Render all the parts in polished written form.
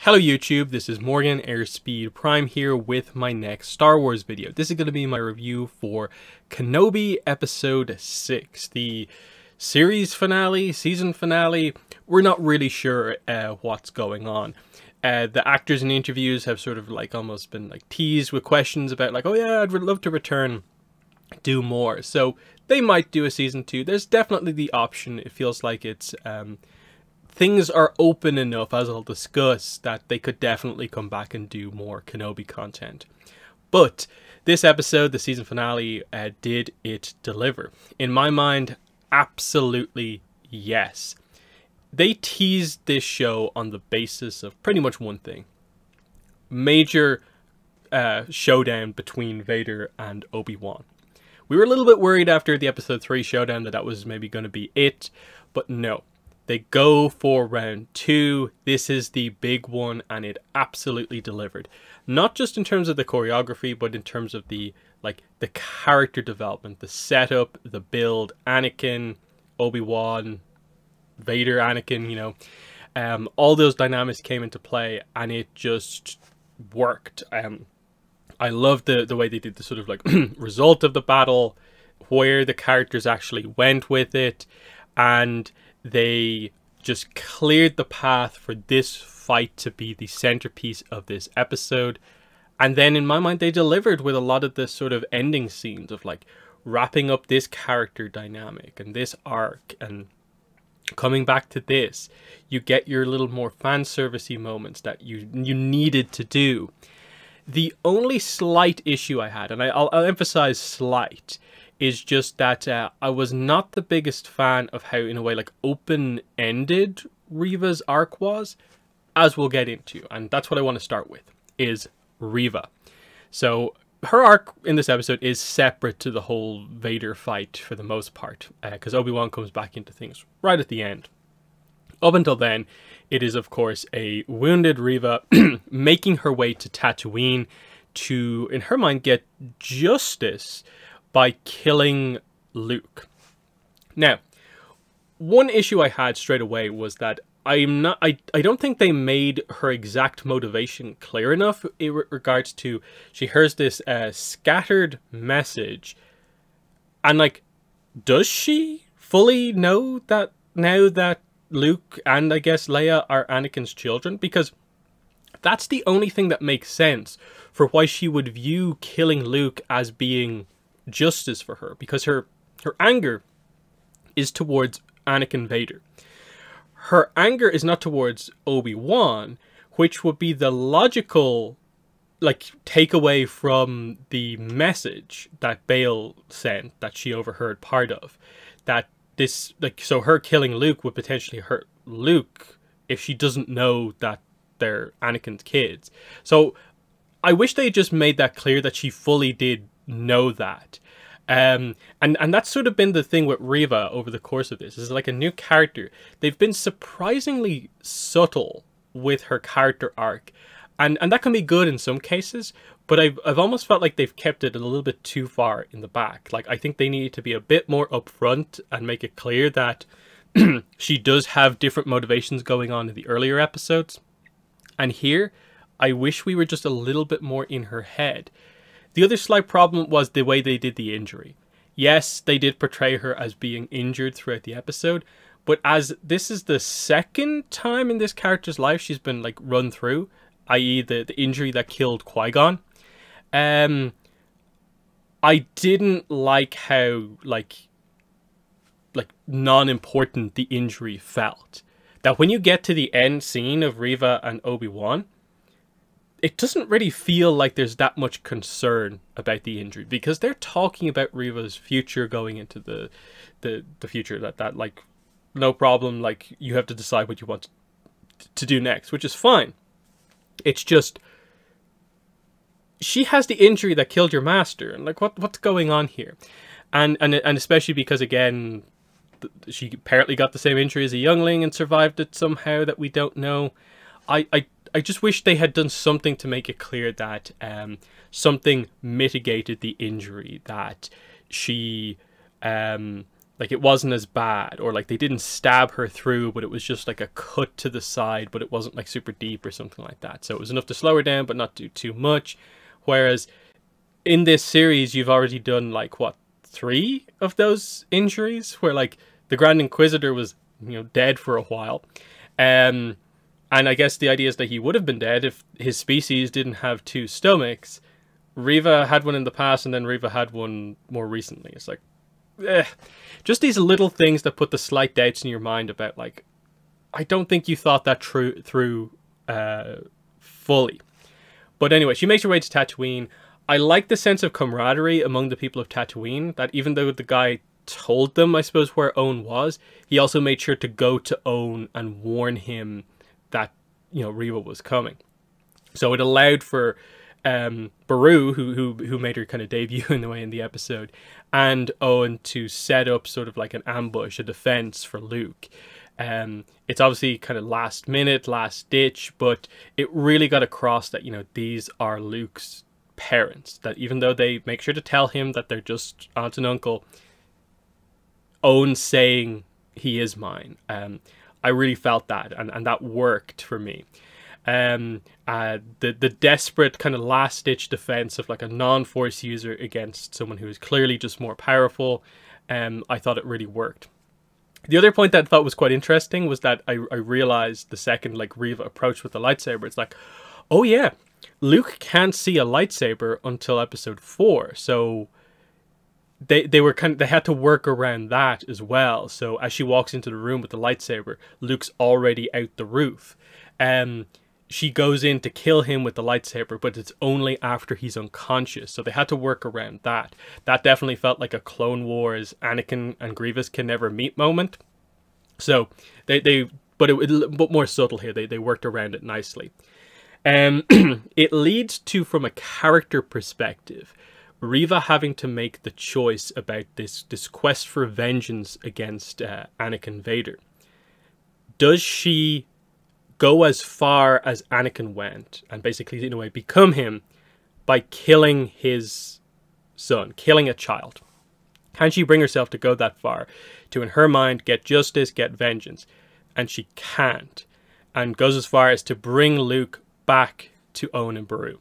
Hello YouTube, this is Morgan Airspeed Prime here with my next Star Wars video. This is going to be my review for Kenobi Episode 6, the series finale, season finale. We're not really sure what's going on. The actors in the interviews have sort of almost been teased with questions about oh yeah, I'd love to return, do more. So they might do a season 2. There's definitely the option. It feels like it's things are open enough, as I'll discuss, that they could definitely come back and do more Kenobi content. But this episode, the season finale, did it deliver? In my mind, absolutely yes. They teased this show on the basis of pretty much one thing. Major showdown between Vader and Obi-Wan. We were a little bit worried after the episode 3 showdown that was maybe going to be it, but no. They go for round 2. This is the big one, and it absolutely delivered. Not just in terms of the choreography, but in terms of the the character development, the setup, the build. Anakin, Obi-Wan, Vader, Anakin, you know, all those dynamics came into play, and it just worked. I love the way they did the sort of result of the battle, where the characters actually went with it, and they just cleared the path for this fight to be the centerpiece of this episode. And then in my mind, they delivered with a lot of the sort of ending scenes of wrapping up this character dynamic and this arc, and coming back to this, you get your little more fan servicey moments that you needed to do. The only slight issue I had, and I'll emphasize slight, is just that I was not the biggest fan of how, in a way, open-ended Reva's arc was, as we'll get into. And that's what I want to start with, is Reva. So her arc in this episode is separate to the whole Vader fight for the most part, because Obi-Wan comes back into things right at the end. Up until then, it is, of course, a wounded Reva making her way to Tatooine to, in her mind, get justice by killing Luke. Now, one issue I had straight away was that I don't think they made her exact motivation clear enough in regards to, she hears this scattered message, and does she fully know that now that Luke and I guess Leia are Anakin's children? Because that's the only thing that makes sense for why she would view killing Luke as being justice for her, because her anger is towards Anakin Vader. Her anger is not towards Obi-Wan, which would be the logical takeaway from the message that Bail sent, that she overheard part of, that this so her killing Luke would potentially hurt Luke if she doesn't know that they're Anakin's kids. So I wish they just made that clear, that she fully did know that. And that's sort of been the thing with Reva over the course of this. Is a new character. They've been surprisingly subtle with her character arc, and that can be good in some cases, but I've almost felt like they've kept it a little bit too far in the back. I think they need to be a bit more upfront and make it clear that she does have different motivations going on in the earlier episodes, and here I wish we were just a little bit more in her head. The other slight problem was the way they did the injury. Yes, they did portray her as being injured throughout the episode, but as this is the second time in this character's life she's been run through, i.e. the injury that killed Qui-Gon, I didn't like how non-important the injury felt. That when you get to the end scene of Reva and Obi-Wan, it doesn't really feel like there's that much concern about the injury, because they're talking about Reva's future going into the future, that no problem, you have to decide what you want to do next, which is fine. It's just, she has the injury that killed your master, and what's going on here? And especially because, again, she apparently got the same injury as a youngling and survived it somehow that we don't know. I just wish they had done something to make it clear that something mitigated the injury, that she like it wasn't as bad, or like they didn't stab her through, but it was just like a cut to the side, but it wasn't like super deep or something like that. So it was enough to slow her down, but not do too much. Whereas in this series, you've already done like what, 3 of those injuries, where like the Grand Inquisitor was, dead for a while. And I guess the idea is that he would have been dead if his species didn't have 2 stomachs. Reva had one in the past, and then Reva had one more recently. It's like, just these little things that put the slight doubts in your mind about, like, I don't think you thought that through fully. But anyway, she makes her way to Tatooine. I like the sense of camaraderie among the people of Tatooine, that even though the guy told them, I suppose, where Owen was, he also made sure to go to Owen and warn him that, Reva was coming. So it allowed for Beru, who made her kind of debut in the way in the episode, and Owen to set up sort of like an ambush, a defense for Luke. It's obviously kind of last minute, last ditch, but it really got across that, these are Luke's parents, that even though they make sure to tell him that they're just aunt and uncle, Owen saying he is mine. I really felt that, and that worked for me. The desperate kind of last-ditch defense of like a non-force user against someone who is clearly just more powerful, I thought it really worked. The other point that I thought was quite interesting was that I realized the second like Reva approached with the lightsaber, it's like, oh yeah, Luke can't see a lightsaber until episode 4, so they had to work around that as well. So as she walks into the room with the lightsaber, Luke's already out the roof. She goes in to kill him with the lightsaber, but it's only after he's unconscious. So they had to work around that. That definitely felt like a Clone Wars Anakin and Grievous can never meet moment. So but more subtle here. They worked around it nicely. It leads to, from a character perspective, Reva having to make the choice about this quest for vengeance against Anakin Vader. Does she go as far as Anakin went and basically, in a way, become him by killing his son, killing a child? Can she bring herself to go that far to, in her mind, get justice, get vengeance? And she can't, and goes as far as to bring Luke back to Owen and Beru.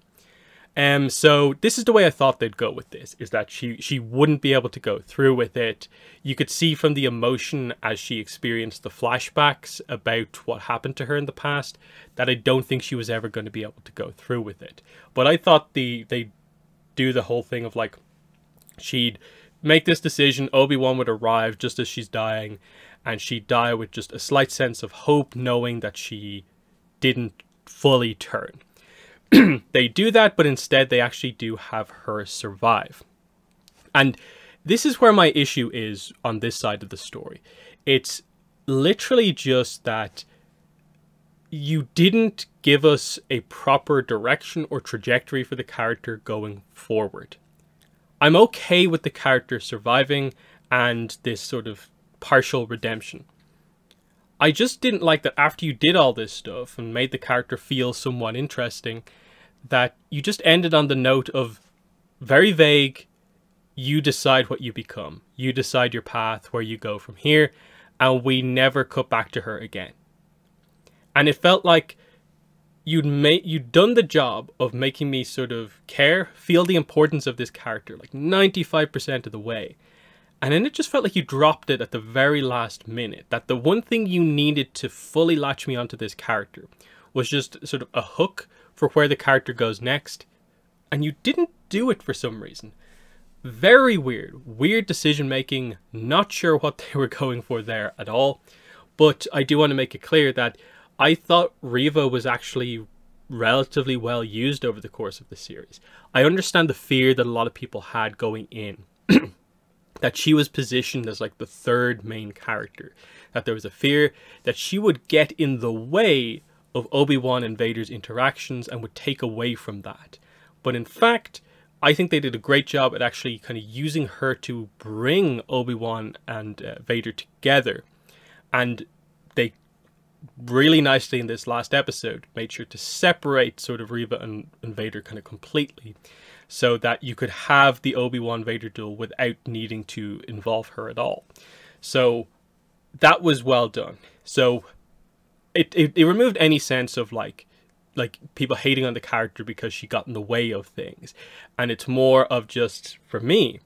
So this is the way I thought they'd go with this, is that she wouldn't be able to go through with it. You could see from the emotion as she experienced the flashbacks about what happened to her in the past, that I don't think she was ever going to be able to go through with it. But I thought they do the whole thing of like, she'd make this decision, Obi-Wan would arrive just as she's dying, and she'd die with just a slight sense of hope, knowing that she didn't fully turn. They do that, but instead they actually do have her survive. And this is where my issue is on this side of the story. It's literally just that you didn't give us a proper direction or trajectory for the character going forward. I'm okay with the character surviving and this sort of partial redemption. I just didn't like that after you did all this stuff and made the character feel somewhat interesting, that you just ended on the note of very vague, you decide what you become. You decide your path, where you go from here, and we never cut back to her again. And it felt like you'd done the job of making me sort of feel the importance of this character, like 95% of the way. And then it just felt like you dropped it at the very last minute, that the one thing you needed to fully latch me onto this character was just sort of a hook for where the character goes next, and you didn't do it for some reason. Very weird decision making, not sure what they were going for there at all. But I do want to make it clear that I thought Reva was actually relatively well used over the course of the series. I understand the fear that a lot of people had going in, that she was positioned as like the third main character, that there was a fear that she would get in the way of Obi-Wan and Vader's interactions and would take away from that. But in fact, I think they did a great job at actually kind of using her to bring Obi-Wan and Vader together. And they really nicely in this last episode made sure to separate sort of Reva and Vader kind of completely, so that you could have the Obi-Wan Vader duel without needing to involve her at all. So that was well done. So it removed any sense of like people hating on the character because she got in the way of things. And it's more of just, for me,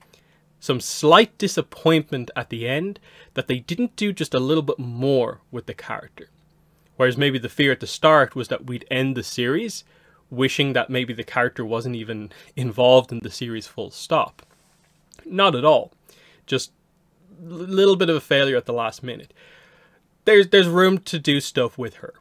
some slight disappointment at the end that they didn't do just a little bit more with the character. Whereas maybe the fear at the start was that we'd end the series wishing that maybe the character wasn't even involved in the series full stop. Not at all. Just a little bit of a failure at the last minute. There's room to do stuff with her.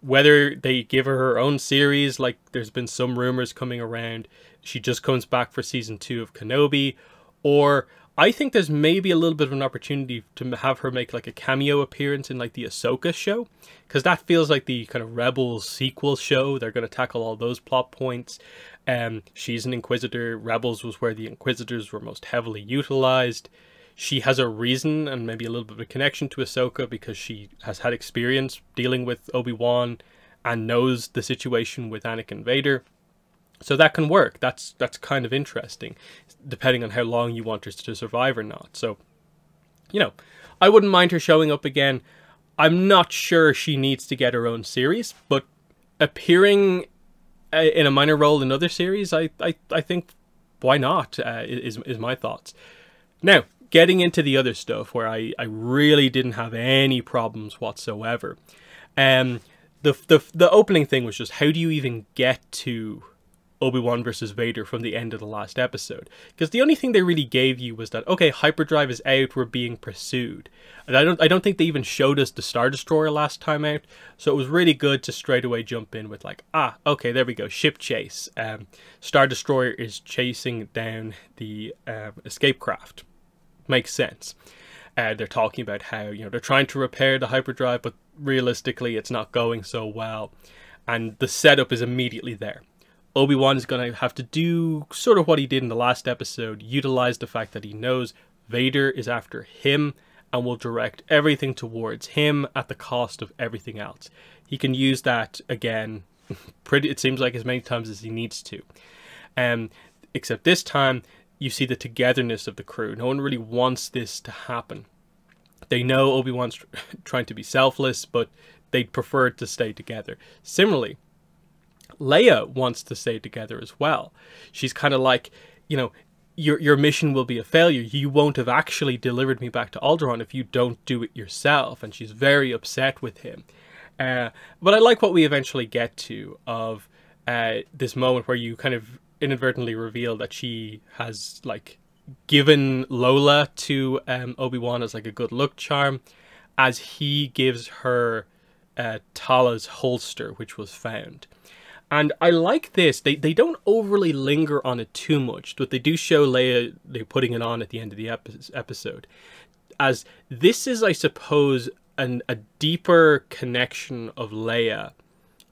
Whether they give her her own series, like there's been some rumors coming around, she just comes back for season 2 of Kenobi, or I think there's maybe a little bit of an opportunity to have her make like a cameo appearance in like the Ahsoka show, because that feels like the kind of Rebels sequel show. They're going to tackle all those plot points. She's an Inquisitor. Rebels was where the Inquisitors were most heavily utilized. She has a reason and maybe a little bit of a connection to Ahsoka because she has had experience dealing with Obi-Wan and knows the situation with Anakin and Vader. So that can work. That's kind of interesting, depending on how long you want her to survive or not. So, you know, I wouldn't mind her showing up again. I'm not sure she needs to get her own series, but appearing in a minor role in other series, I think, why not, is my thoughts. Now, getting into the other stuff where I really didn't have any problems whatsoever. The opening thing was just, how do you even get to Obi-Wan versus Vader from the end of the last episode? Because the only thing they really gave you was that, okay, hyperdrive is out, we're being pursued. And I don't think they even showed us the Star Destroyer last time out, so it was really good to straight away jump in with like, okay, there we go, ship chase. Star Destroyer is chasing down the escape craft. Makes sense. They're talking about how, you know, they're trying to repair the hyperdrive, but realistically it's not going so well, and the setup is immediately there. Obi-Wan is going to have to do sort of what he did in the last episode, utilize the fact that he knows Vader is after him and will direct everything towards him at the cost of everything else. He can use that again, it seems like as many times as he needs to. Except this time, you see the togetherness of the crew. No one really wants this to happen. They know Obi-Wan's trying to be selfless, but they'd prefer to stay together. Similarly, Leia wants to stay together as well. She's kind of like, you know, your mission will be a failure. You won't have actually delivered me back to Alderaan if you don't do it yourself. And she's very upset with him. But I like what we eventually get to of this moment where you kind of inadvertently reveal that she has like given Lola to Obi-Wan as like a good luck charm, as he gives her Tala's holster, which was found. And I like this. They don't overly linger on it too much, but they do show Leia putting it on at the end of the episode. As this is, I suppose, a deeper connection of Leia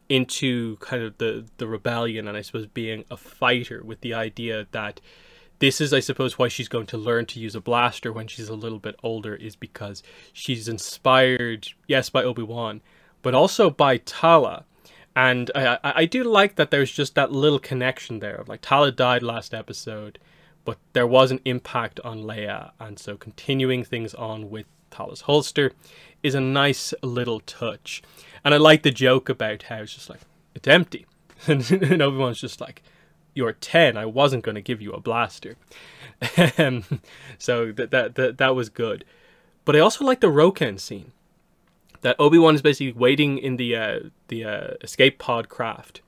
into kind of the rebellion, and I suppose being a fighter, with the idea that this is, I suppose, why she's going to learn to use a blaster when she's a little bit older, is because she's inspired, yes, by Obi-Wan, but also by Tala. And I do like that there's just that little connection there of like, Tala died last episode, but there was an impact on Leia, and so continuing things on with Tala's holster is a nice little touch. And I like the joke about how it's just like, it's empty. And Obi-Wan's just like, you're 10, I wasn't going to give you a blaster. So that was good. But I also like the Roken scene. That Obi-Wan is basically waiting in the escape pod craft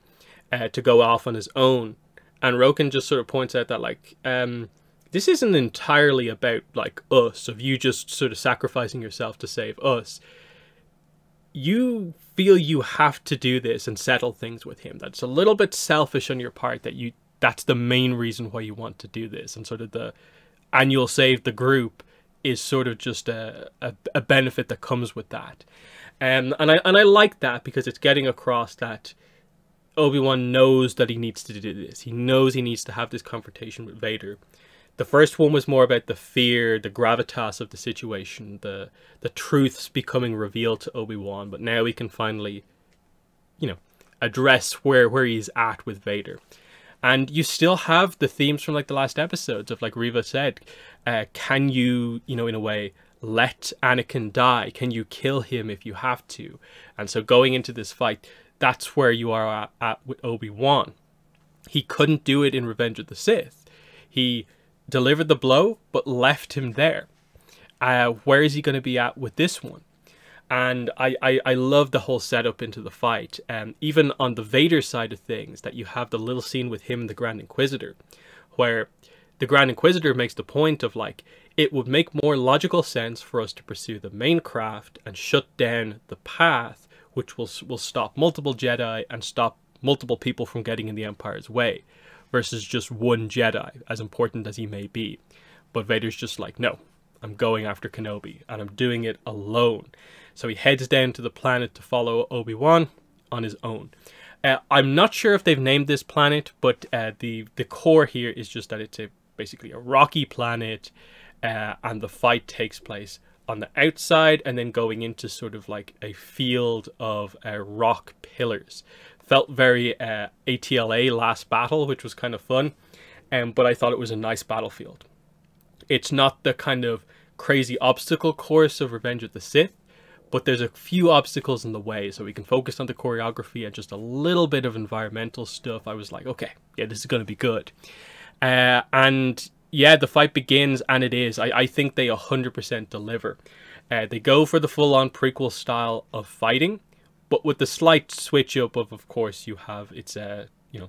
to go off on his own. And Roken just sort of points out that, like, this isn't entirely about, like, us, of you just sort of sacrificing yourself to save us. You feel you have to do this and settle things with him. That's a little bit selfish on your part, that's the main reason why you want to do this. And sort of and you'll save the group is sort of just a benefit that comes with that. And I like that, because it's getting across that Obi-Wan knows that he needs to do this. He knows he needs to have this confrontation with Vader. The first one was more about the fear, the gravitas of the situation, the truths becoming revealed to Obi-Wan, but now we can finally, you know, address where he's at with Vader. And you still have the themes from like the last episodes of, like Reva said, can you, you know, in a way, let Anakin die? Can you kill him if you have to? And so going into this fight, that's where you are at with Obi-Wan. He couldn't do it in Revenge of the Sith. He delivered the blow, but left him there. Where is he going to be at with this one? And I love the whole setup into the fight. Even on the Vader side of things, that you have the little scene with him and the Grand Inquisitor, where the Grand Inquisitor makes the point of like, it would make more logical sense for us to pursue the main craft and shut down the path, which will stop multiple Jedi and stop multiple people from getting in the Empire's way, versus just one Jedi, as important as he may be. But Vader's just like, no, I'm going after Kenobi, and I'm doing it alone. So he heads down to the planet to follow Obi-Wan on his own. I'm not sure if they've named this planet, but the core here is just that it's basically a rocky planet, and the fight takes place on the outside and then going into sort of like a field of rock pillars. Felt very ATLA Last Battle, which was kind of fun, but I thought it was a nice battlefield. It's not the kind of crazy obstacle course of Revenge of the Sith, but there's a few obstacles in the way, so we can focus on the choreography and just a little bit of environmental stuff. I was like, okay, yeah, this is going to be good. And yeah, the fight begins, and it is. I think they 100% deliver. They go for the full-on prequel style of fighting, but with the slight switch up of course, you have, it's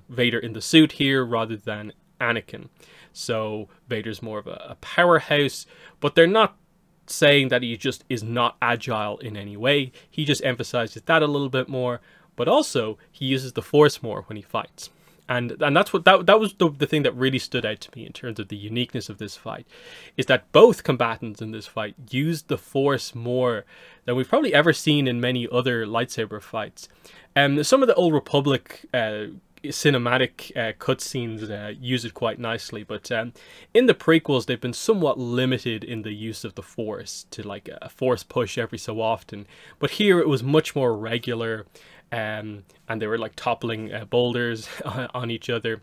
Vader in the suit here rather than Anakin. So Vader's more of a powerhouse, but they're not saying that he just is not agile in any way. He just emphasizes that a little bit more, but also he uses the Force more when he fights. And that's what that was the thing that really stood out to me in terms of the uniqueness of this fight, is that both combatants in this fight used the Force more than we've probably ever seen in many other lightsaber fights. Some of the Old Republic cinematic cutscenes use it quite nicely, but in the prequels they've been somewhat limited in the use of the Force to like a Force push every so often, but here it was much more regular, and they were like toppling boulders on each other.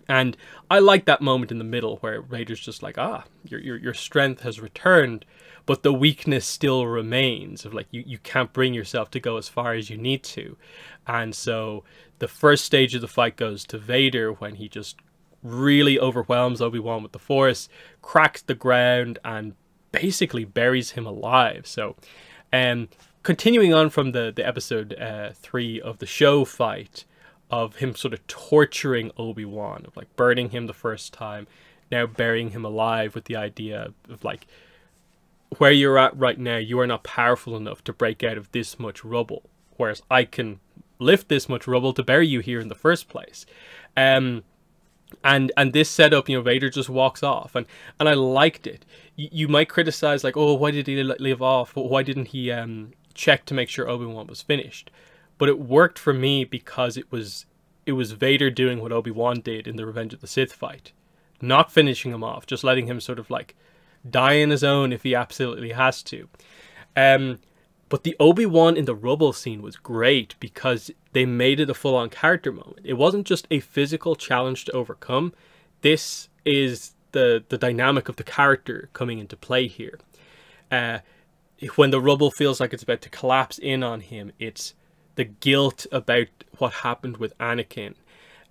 And I like that moment in the middle where Vader's just like, your strength has returned, but the weakness still remains, of like you can't bring yourself to go as far as you need to. And so the first stage of the fight goes to Vader when he just really overwhelms Obi-Wan with the Force, cracks the ground, and basically buries him alive. So continuing on from the episode 3 of the show fight, of him sort of torturing Obi-Wan, of like burning him the first time, now burying him alive, with the idea of like, where you're at right now, you are not powerful enough to break out of this much rubble, whereas I can lift this much rubble to bury you here in the first place. And this setup, Vader just walks off, and I liked it. You might criticize like, oh, why did he leave off? Why didn't he check to make sure Obi-Wan was finished? But it worked for me because it was Vader doing what Obi-Wan did in the Revenge of the Sith fight, not finishing him off, just letting him sort of like die on his own if he absolutely has to. But the Obi-Wan in the rubble scene was great because they made it a full-on character moment. It wasn't just a physical challenge to overcome. This is the dynamic of the character coming into play here. When the rubble feels like it's about to collapse in on him, it's the guilt about what happened with Anakin,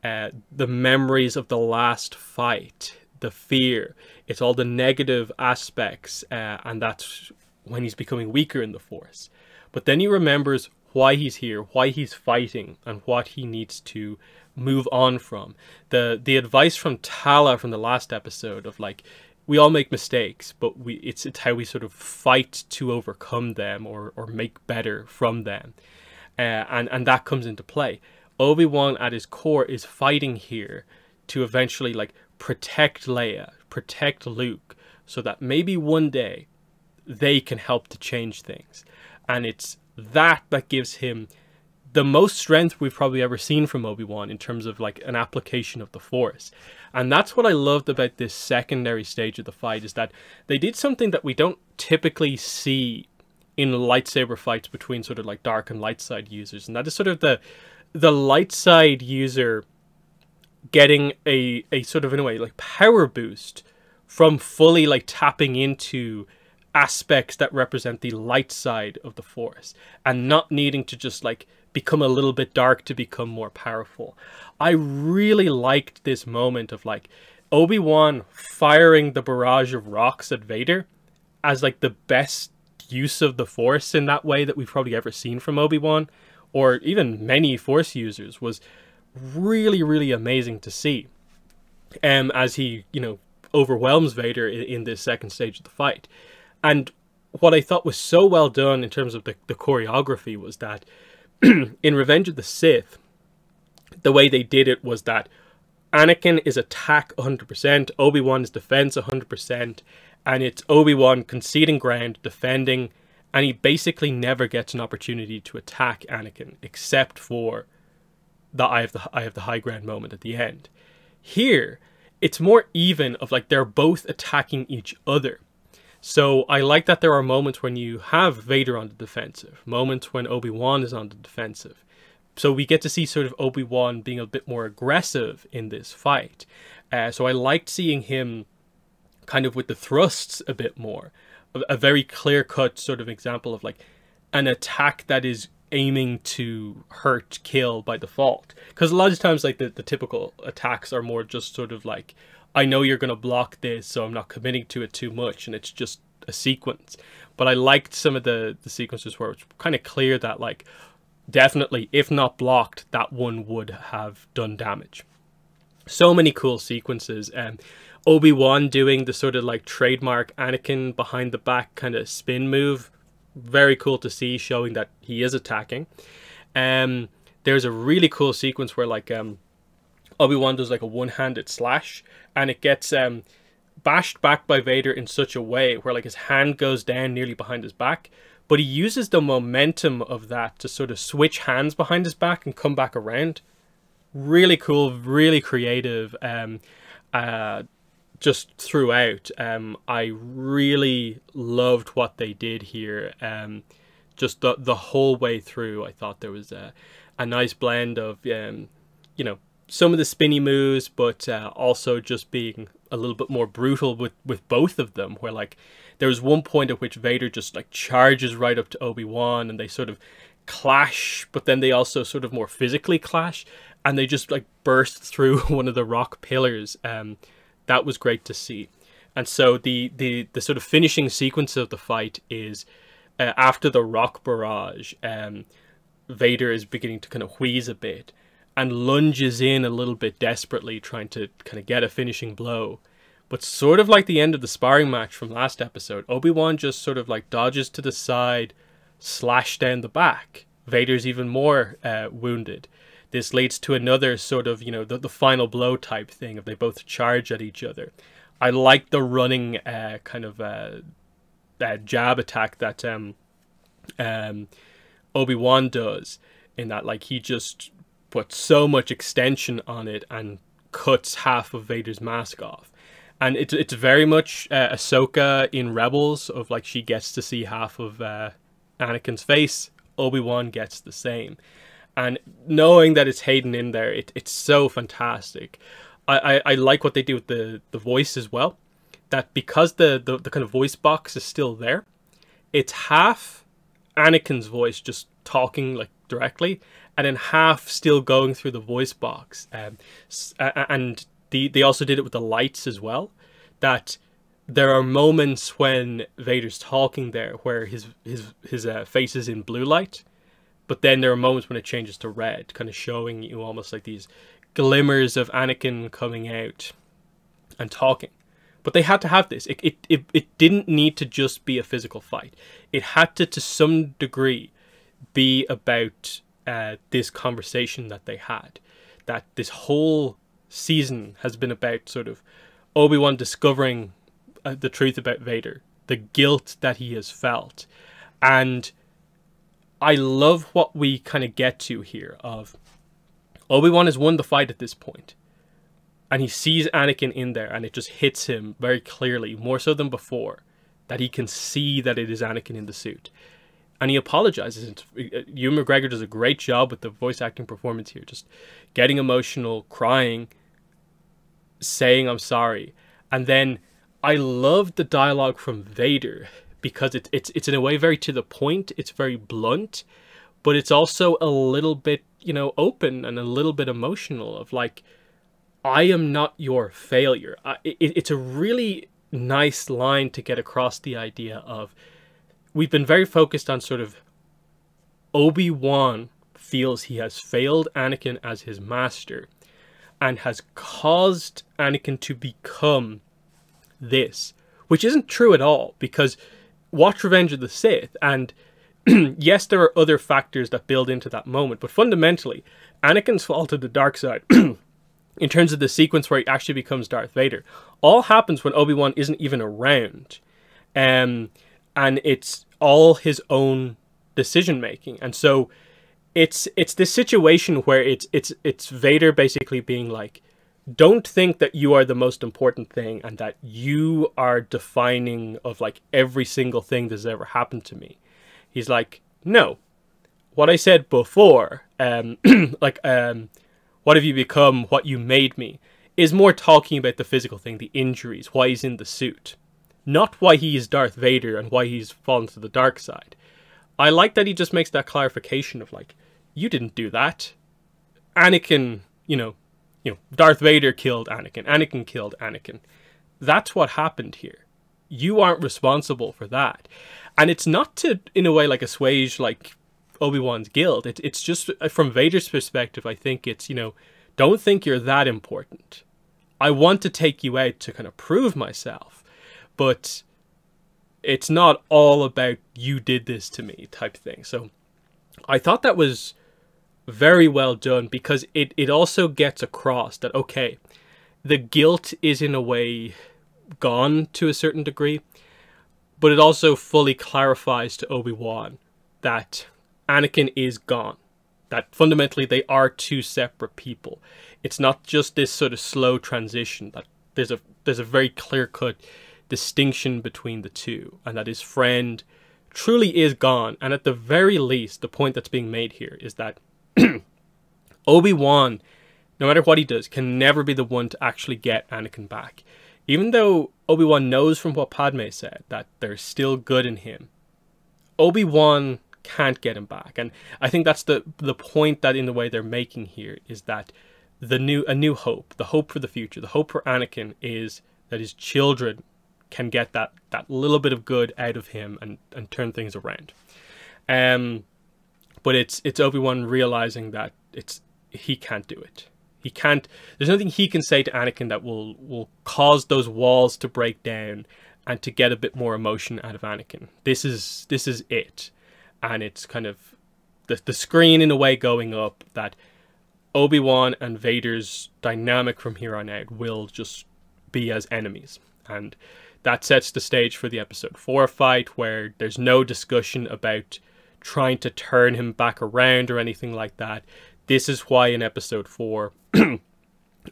the memories of the last fight, the fear. It's all the negative aspects, and that's when he's becoming weaker in the Force. But then he remembers why he's here, why he's fighting, and what he needs to move on from. The advice from Tala from the last episode of like, we all make mistakes, but it's how we sort of fight to overcome them or make better from them. And that comes into play. Obi-Wan at his core is fighting here to eventually like protect Leia, protect Luke, so that maybe one day they can help to change things. And it's that gives him the most strength we've probably ever seen from Obi-Wan in terms of like an application of the Force. And that's what I loved about this secondary stage of the fight, is that they did something that we don't typically see in lightsaber fights between sort of like dark and light side users. And that is sort of the light side user getting a sort of, in a way, like power boost from fully like tapping into aspects that represent the light side of the Force, and not needing to just like become a little bit dark to become more powerful. I really liked this moment of like Obi-Wan firing the barrage of rocks at Vader as like the best use of the Force in that way that we've probably ever seen from Obi-Wan, or even many Force users, was really, really amazing to see. As he, you know, overwhelms Vader in this second stage of the fight. And what I thought was so well done in terms of the choreography was that in Revenge of the Sith, the way they did it was that Anakin is attack 100%, Obi-Wan is defense 100%, and it's Obi-Wan conceding ground, defending, and he basically never gets an opportunity to attack Anakin, except for the Eye of the High Ground moment at the end. Here, it's more even of like they're both attacking each other. So I like that there are moments when you have Vader on the defensive, moments when Obi-Wan is on the defensive. So we get to see sort of Obi-Wan being a bit more aggressive in this fight. So I liked seeing him kind of with the thrusts a bit more. A very clear-cut sort of example of like an attack that is aiming to hurt, kill by default. Because a lot of times like the typical attacks are more just sort of like, I know you're going to block this, so I'm not committing to it too much, and it's just a sequence. But I liked some of the sequences where it's kind of clear that like, definitely, if not blocked, that one would have done damage. So many cool sequences. Obi-Wan doing the sort of like trademark Anakin behind the back kind of spin move. Very cool to see, showing that he is attacking. There's a really cool sequence where like Obi-Wan does like a one-handed slash, and it gets bashed back by Vader in such a way where like his hand goes down nearly behind his back, but he uses the momentum of that to sort of switch hands behind his back and come back around. Really cool, really creative. Just throughout, I really loved what they did here. Just the whole way through, I thought there was a nice blend of you know, some of the spinny moves, but also just being a little bit more brutal with both of them, where like there was one point at which Vader just like charges right up to Obi-Wan, and they sort of clash, but then they also sort of more physically clash, and they just like burst through one of the rock pillars. That was great to see. And so the sort of finishing sequence of the fight is after the rock barrage, Vader is beginning to kind of wheeze a bit and lunges in a little bit desperately, trying to kind of get a finishing blow. But sort of like the end of the sparring match from last episode, Obi-Wan just sort of like dodges to the side, slash down the back. Vader's even more wounded. This leads to another sort of, you know, the final blow type thing if they both charge at each other. I like the running kind of jab attack that Obi-Wan does, in that like he just puts so much extension on it and cuts half of Vader's mask off. And it's very much Ahsoka in Rebels, of like she gets to see half of Anakin's face. Obi-Wan gets the same. And knowing that it's Hayden in there, it's so fantastic. I like what they do with the voice as well. That because the kind of voice box is still there, it's half Anakin's voice just talking like directly, and then half still going through the voice box. And they also did it with the lights as well. That there are moments when Vader's talking there where his face is in blue light, but then there are moments when it changes to red, kind of showing you almost like these glimmers of Anakin coming out and talking. But they had to have this. It didn't need to just be a physical fight. It had to some degree, be about this conversation that they had. That this whole season has been about sort of Obi-Wan discovering the truth about Vader, the guilt that he has felt. And I love what we kind of get to here of Obi-Wan has won the fight at this point. And he sees Anakin in there, and it just hits him very clearly, more so than before, that he can see that it is Anakin in the suit. And he apologizes. Ewan McGregor does a great job with the voice acting performance here, just getting emotional, crying, saying I'm sorry. And then I love the dialogue from Vader, because it's in a way very to the point. It's very blunt, but it's also a little bit, you know, open and a little bit emotional of like, I am not your failure. It's a really nice line to get across the idea of, we've been very focused on sort of Obi-Wan feels he has failed Anakin as his master and has caused Anakin to become this, which isn't true at all, because watch Revenge of the Sith, and yes, there are other factors that build into that moment, but fundamentally, Anakin's fall to the dark side, in terms of the sequence where he actually becomes Darth Vader, all happens when Obi-Wan isn't even around. And it's all his own decision making. And so it's this situation where it's Vader basically being like, don't think that you are the most important thing and that you are defining of like every single thing that's ever happened to me. He's like, no, what I said before, what have you become, what you made me, is more talking about the physical thing, the injuries, why he's in the suit. Not why he is Darth Vader and why he's fallen to the dark side. I like that he just makes that clarification of like, you didn't do that. Anakin, you know, Darth Vader killed Anakin. Anakin killed Anakin. That's what happened here. You aren't responsible for that. And it's not to, in a way, like assuage like Obi-Wan's guilt. It's just from Vader's perspective, I think it's, you know, don't think you're that important. I want to take you out to kind of prove myself, but it's not all about you did this to me type thing. So I thought that was very well done, because it also gets across that, okay, the guilt is in a way gone to a certain degree, but it also fully clarifies to Obi-Wan that Anakin is gone, that fundamentally they are two separate people. It's not just this sort of slow transition, that there's a very clear-cut distinction between the two, and that his friend truly is gone. And at the very least, the point that's being made here is that Obi-Wan, no matter what he does, can never be the one to actually get Anakin back. Even though Obi-Wan knows from what Padme said that there's still good in him, Obi-Wan can't get him back. And I think that's the point that in the way they're making here, is that a new hope, the hope for the future, the hope for Anakin is that his children can get that little bit of good out of him and turn things around. But it's Obi-Wan realizing that he can't do it. He can't. There's nothing he can say to Anakin that will cause those walls to break down and to get a bit more emotion out of Anakin. This is it, and it's kind of the screen in a way going up that Obi-Wan and Vader's dynamic from here on out will just be as enemies, and that sets the stage for the episode 4 fight, where there's no discussion about trying to turn him back around or anything like that. This is why in episode 4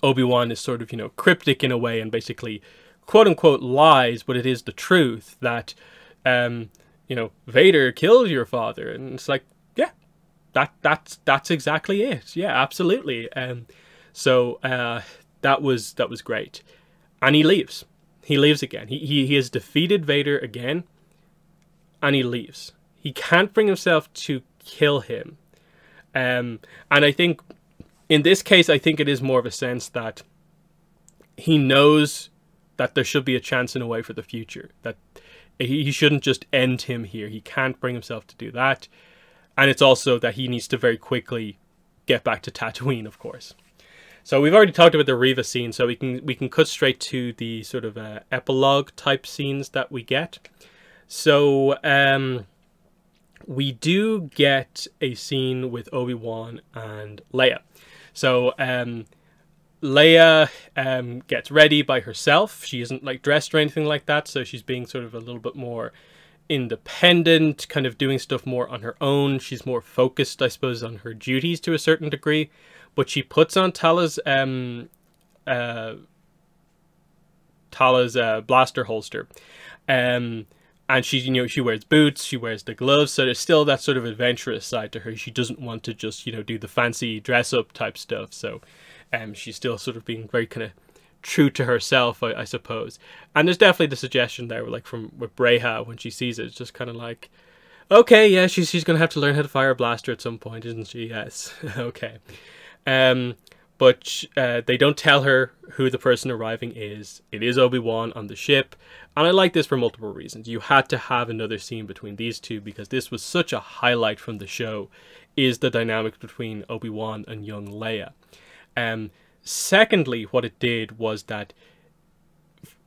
Obi-Wan is sort of, you know, cryptic in a way and basically quote-unquote lies, but it is the truth that you know, Vader killed your father. And it's like, yeah, that's exactly it. Yeah, absolutely. So that was great. And he leaves. He leaves again. He has defeated Vader again, and he leaves. He can't bring himself to kill him. And I think in this case, I think it is more of a sense that he knows that there should be a chance in a way for the future, that he shouldn't just end him here. He can't bring himself to do that. And it's also that he needs to very quickly get back to Tatooine, of course. So we've already talked about the Reva scene, so we can cut straight to the sort of epilogue type scenes that we get. So we do get a scene with Obi-Wan and Leia. So Leia gets ready by herself. She isn't like dressed or anything like that, so she's being sort of a little bit more independent, kind of doing stuff more on her own. She's more focused, I suppose, on her duties to a certain degree. But she puts on Tala's blaster holster, and she, you know, she wears boots, she wears the gloves, so there's still that sort of adventurous side to her. She doesn't want to just, you know, do the fancy dress up type stuff. So she's still sort of being very kind of true to herself, I suppose. And there's definitely the suggestion there, like with Breha when she sees it, it's just kind of like, okay, yeah, she's gonna have to learn how to fire a blaster at some point, isn't she? Yes, okay. But they don't tell her who the person arriving is. It is Obi-Wan on the ship. And I like this for multiple reasons. You had to have another scene between these two because this was such a highlight from the show, is the dynamic between Obi-Wan and young Leia. Secondly, what it did was that,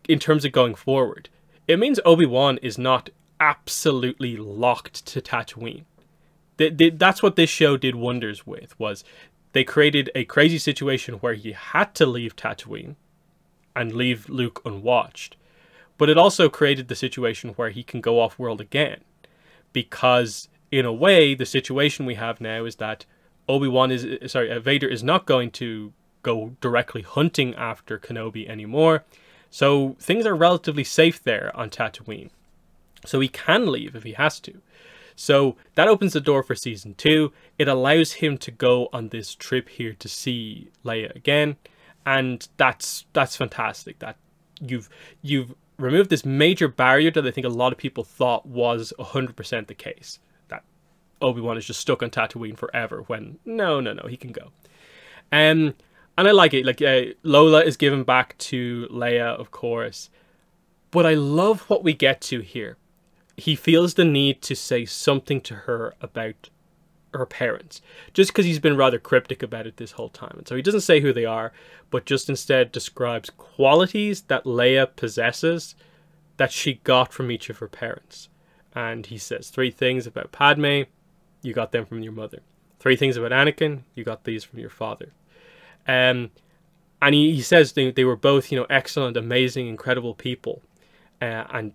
in terms of going forward, it means Obi-Wan is not absolutely locked to Tatooine. That's what this show did wonders with, was they created a crazy situation where he had to leave Tatooine and leave Luke unwatched. But it also created the situation where he can go off-world again. Because, in a way, the situation we have now is that Vader is not going to go directly hunting after Kenobi anymore. So things are relatively safe there on Tatooine. So he can leave if he has to. So that opens the door for season 2. It allows him to go on this trip here to see Leia again, and that's fantastic. That you've removed this major barrier that I think a lot of people thought was 100% the case. That Obi-Wan is just stuck on Tatooine forever. When no, he can go. And I like it. Like Lola is given back to Leia, of course, but I love what we get to here. He feels the need to say something to her about her parents, just because he's been rather cryptic about it this whole time. And so he doesn't say who they are, but just instead describes qualities that Leia possesses that she got from each of her parents. And he says 3 things about Padme, you got them from your mother. 3 things about Anakin, you got these from your father. And he says they were both, excellent, amazing, incredible people. And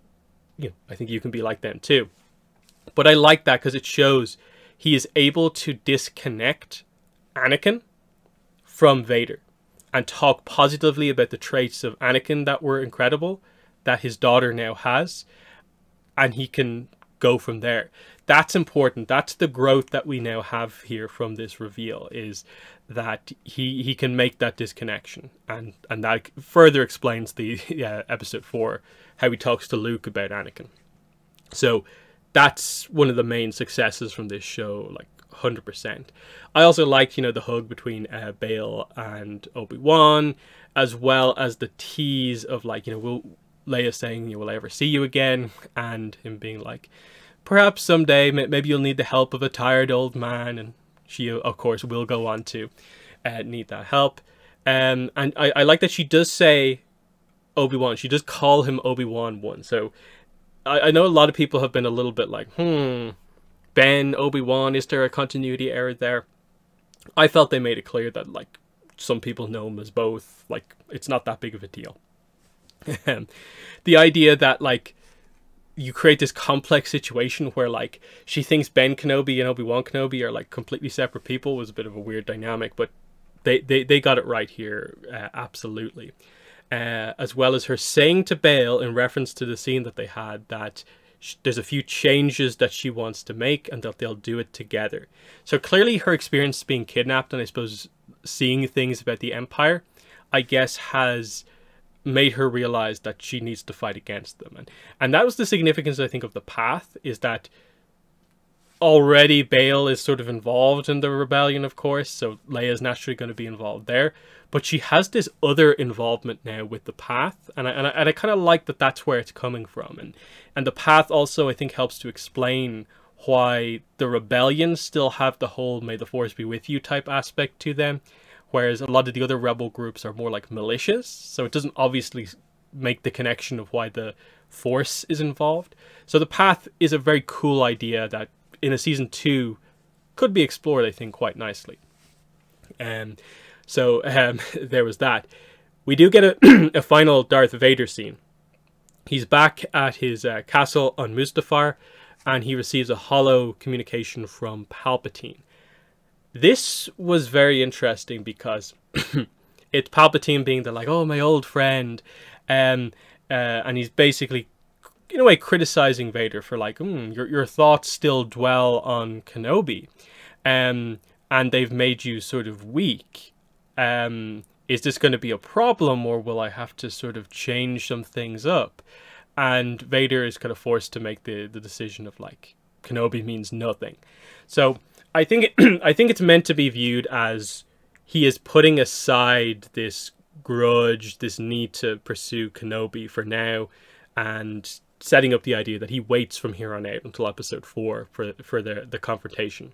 I think you can be like them too. But I like that because it shows he is able to disconnect Anakin from Vader and talk positively about the traits of Anakin that were incredible, that his daughter now has, and he can go from there. That's important. That's the growth that we now have here from this reveal, is that he can make that disconnection, and that further explains the episode 4, how he talks to Luke about Anakin. So that's one of the main successes from this show, like 100%. I also liked, the hug between Bail and Obi-Wan, as well as the tease of like, Leia saying, will I ever see you again? And him being like, perhaps someday, maybe you'll need the help of a tired old man. And she, of course, will go on to need that help. And I like that she does say Obi-Wan. She does call him Obi-Wan once. So I know a lot of people have been a little bit like, Ben, Obi-Wan, is there a continuity error there? I felt they made it clear that, like, some people know him as both. Like, it's not that big of a deal. The idea that, like, you create this complex situation where, like, she thinks Ben Kenobi and Obi-Wan Kenobi are, like, completely separate people was a bit of a weird dynamic, but they got it right here, absolutely. As well as her saying to Bail, in reference to the scene that they had, that there's a few changes that she wants to make and that they'll do it together. So clearly her experience being kidnapped, and I suppose seeing things about the Empire, I guess has made her realize that she needs to fight against them. And that was the significance, I think, of the path, is that already Bail is sort of involved in the rebellion, of course, so Leia's naturally going to be involved there. But she has this other involvement now with the path, and I kind of like that that's where it's coming from. And the path also, I think, helps to explain why the rebellion still have the whole "May the Force be with you" type aspect to them, whereas a lot of the other rebel groups are more like malicious, so it doesn't obviously make the connection of why the Force is involved. So the path is a very cool idea that in a season 2 could be explored, I think, quite nicely. So there was that. We do get a final Darth Vader scene. He's back at his castle on Mustafar, and he receives a holo communication from Palpatine. This was very interesting because it's Palpatine being the like, oh, my old friend, and he's basically, in a way, criticizing Vader for like, your thoughts still dwell on Kenobi, and they've made you sort of weak. is this going to be a problem, or will I have to sort of change some things up? And Vader is kind of forced to make the decision of like, Kenobi means nothing. So I think I think it's meant to be viewed as he is putting aside this grudge, this need to pursue Kenobi for now, and setting up the idea that he waits from here on out until episode 4 for the confrontation.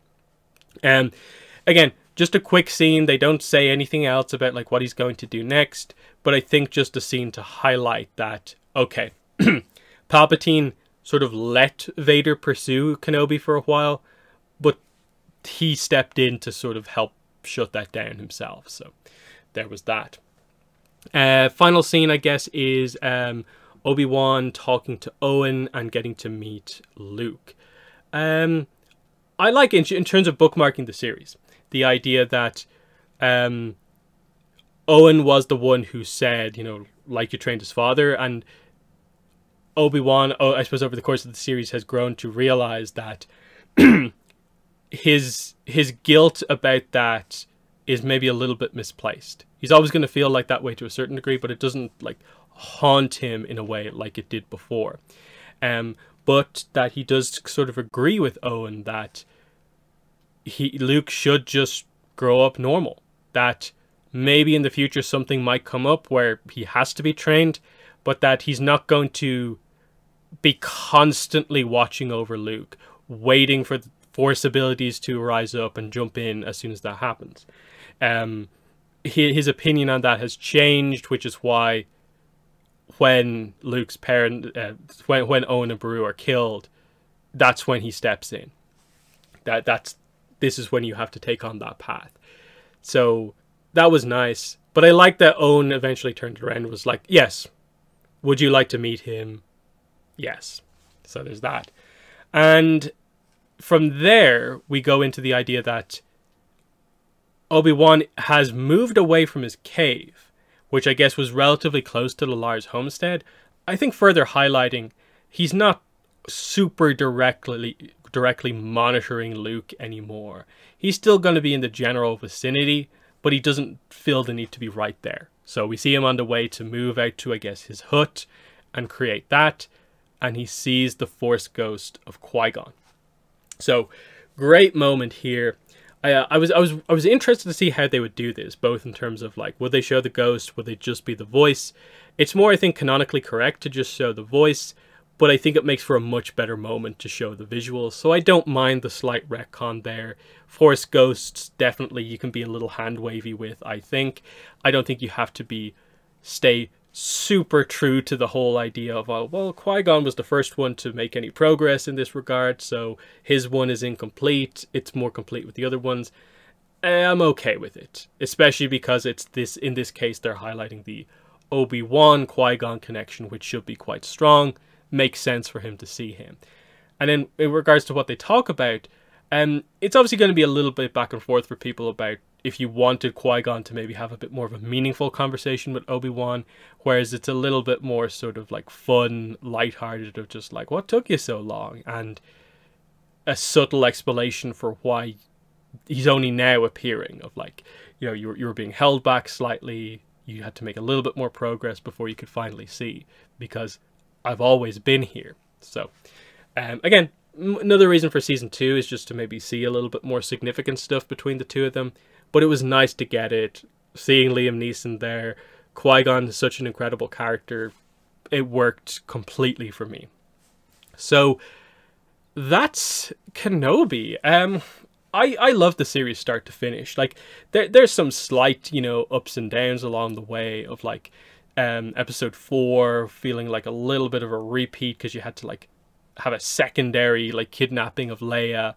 Again, just a quick scene. They don't say anything else about like what he's going to do next, but I think just a scene to highlight that, okay, Palpatine sort of let Vader pursue Kenobi for a while, but he stepped in to sort of help shut that down himself. So there was that. Final scene, I guess, is Obi-Wan talking to Owen and getting to meet Luke. I like, in terms of bookmarking the series, the idea that Owen was the one who said, you know, like you trained his father, and Obi-Wan, I suppose over the course of the series, has grown to realize that his guilt about that is maybe a little bit misplaced. He's always going to feel like that way to a certain degree, but it doesn't like haunt him in a way like it did before. But that he does sort of agree with Owen that Luke should just grow up normal. That maybe in the future something might come up where he has to be trained, but that he's not going to be constantly watching over Luke, waiting for the Force abilities to rise up and jump in as soon as that happens. His opinion on that has changed, which is why when Luke's when Owen and Beru are killed, that's when he steps in. This is when you have to take on that path. So that was nice. But I like that Owen eventually turned around and was like, yes, would you like to meet him? Yes. So there's that. And from there, we go into the idea that Obi-Wan has moved away from his cave, which I guess was relatively close to the Lars homestead. I think further highlighting, he's not super directly monitoring Luke anymore. He's still going to be in the general vicinity, but he doesn't feel the need to be right there. So we see him on the way to move out to, I guess, his hut and create that, and he sees the Force ghost of Qui-Gon. So great moment here. I was interested to see how they would do this, both in terms of like, would they show the ghost, would they just be the voice? It's more, I think, canonically correct to just show the voice, but I think it makes for a much better moment to show the visuals. So I don't mind the slight retcon there. Force ghosts, definitely you can be a little hand wavy with, I think. I don't think you have to stay super true to the whole idea of, well, Qui-Gon was the first one to make any progress in this regard, so his one is incomplete. It's more complete with the other ones. I'm okay with it, especially because in this case they're highlighting the Obi-Wan Qui-Gon connection, which should be quite strong. Makes sense for him to see him. And then in regards to what they talk about, it's obviously going to be a little bit back and forth for people about if you wanted Qui-Gon to maybe have a bit more of a meaningful conversation with Obi-Wan, whereas it's a little bit more sort of like fun, lighthearted, of just like, what took you so long? And a subtle explanation for why he's only now appearing, of like, you know, you were being held back slightly, you had to make a little bit more progress before you could finally see, because I've always been here. So, again, another reason for season 2 is just to maybe see a little bit more significant stuff between the two of them. But it was nice to get it. Seeing Liam Neeson there, Qui-Gon is such an incredible character. It worked completely for me. So that's Kenobi. I love the series start to finish. Like there's some slight, you know, ups and downs along the way of like episode 4 feeling like a little bit of a repeat because you had to like have a secondary like kidnapping of Leia.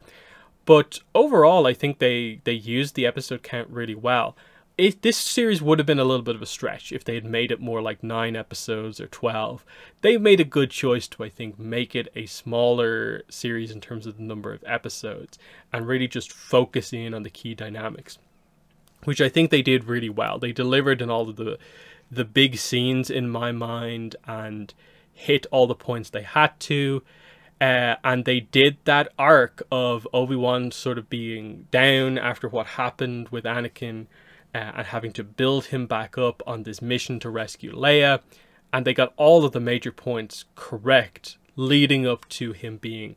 But overall, I think they used the episode count really well. This series would have been a little bit of a stretch if they had made it more like 9 episodes or 12. They made a good choice to, I think, make it a smaller series in terms of the number of episodes and really just focus in on the key dynamics, which I think they did really well. They delivered in all of the big scenes in my mind and hit all the points they had to. And they did that arc of Obi-Wan sort of being down after what happened with Anakin, and having to build him back up on this mission to rescue Leia. And they got all of the major points correct, leading up to him being,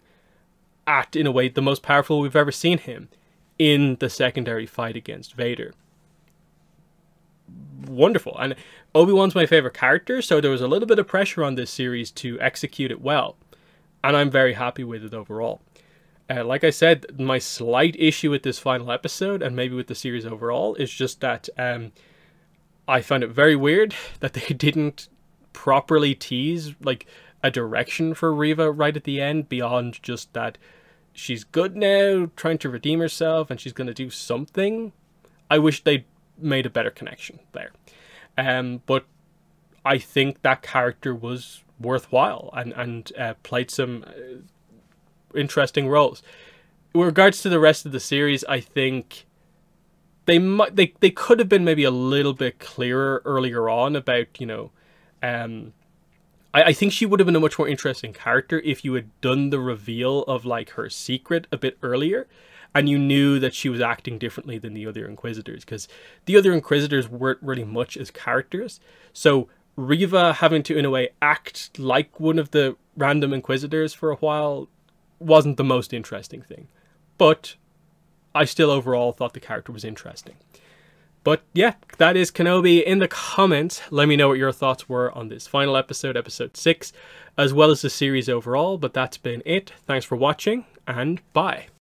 in a way, the most powerful we've ever seen him in the secondary fight against Vader. Wonderful. And Obi-Wan's my favorite character, so there was a little bit of pressure on this series to execute it well. And I'm very happy with it overall. Like I said, my slight issue with this final episode, and maybe with the series overall, is just that I found it very weird that they didn't properly tease like a direction for Reva right at the end, beyond just that she's good now, trying to redeem herself, and she's going to do something. I wish they'd made a better connection there. But I think that character was worthwhile and played some interesting roles. With regards to the rest of the series, I think they could have been maybe a little bit clearer earlier on about, you know, I think she would have been a much more interesting character if you had done the reveal of like her secret a bit earlier, and you knew that she was acting differently than the other Inquisitors, because the other Inquisitors weren't really much as characters. So Reva having to, in a way, act like one of the random Inquisitors for a while wasn't the most interesting thing. But I still overall thought the character was interesting. But yeah, that is Kenobi. In the comments, let me know what your thoughts were on this final episode, episode 6, as well as the series overall. But that's been it. Thanks for watching, and bye.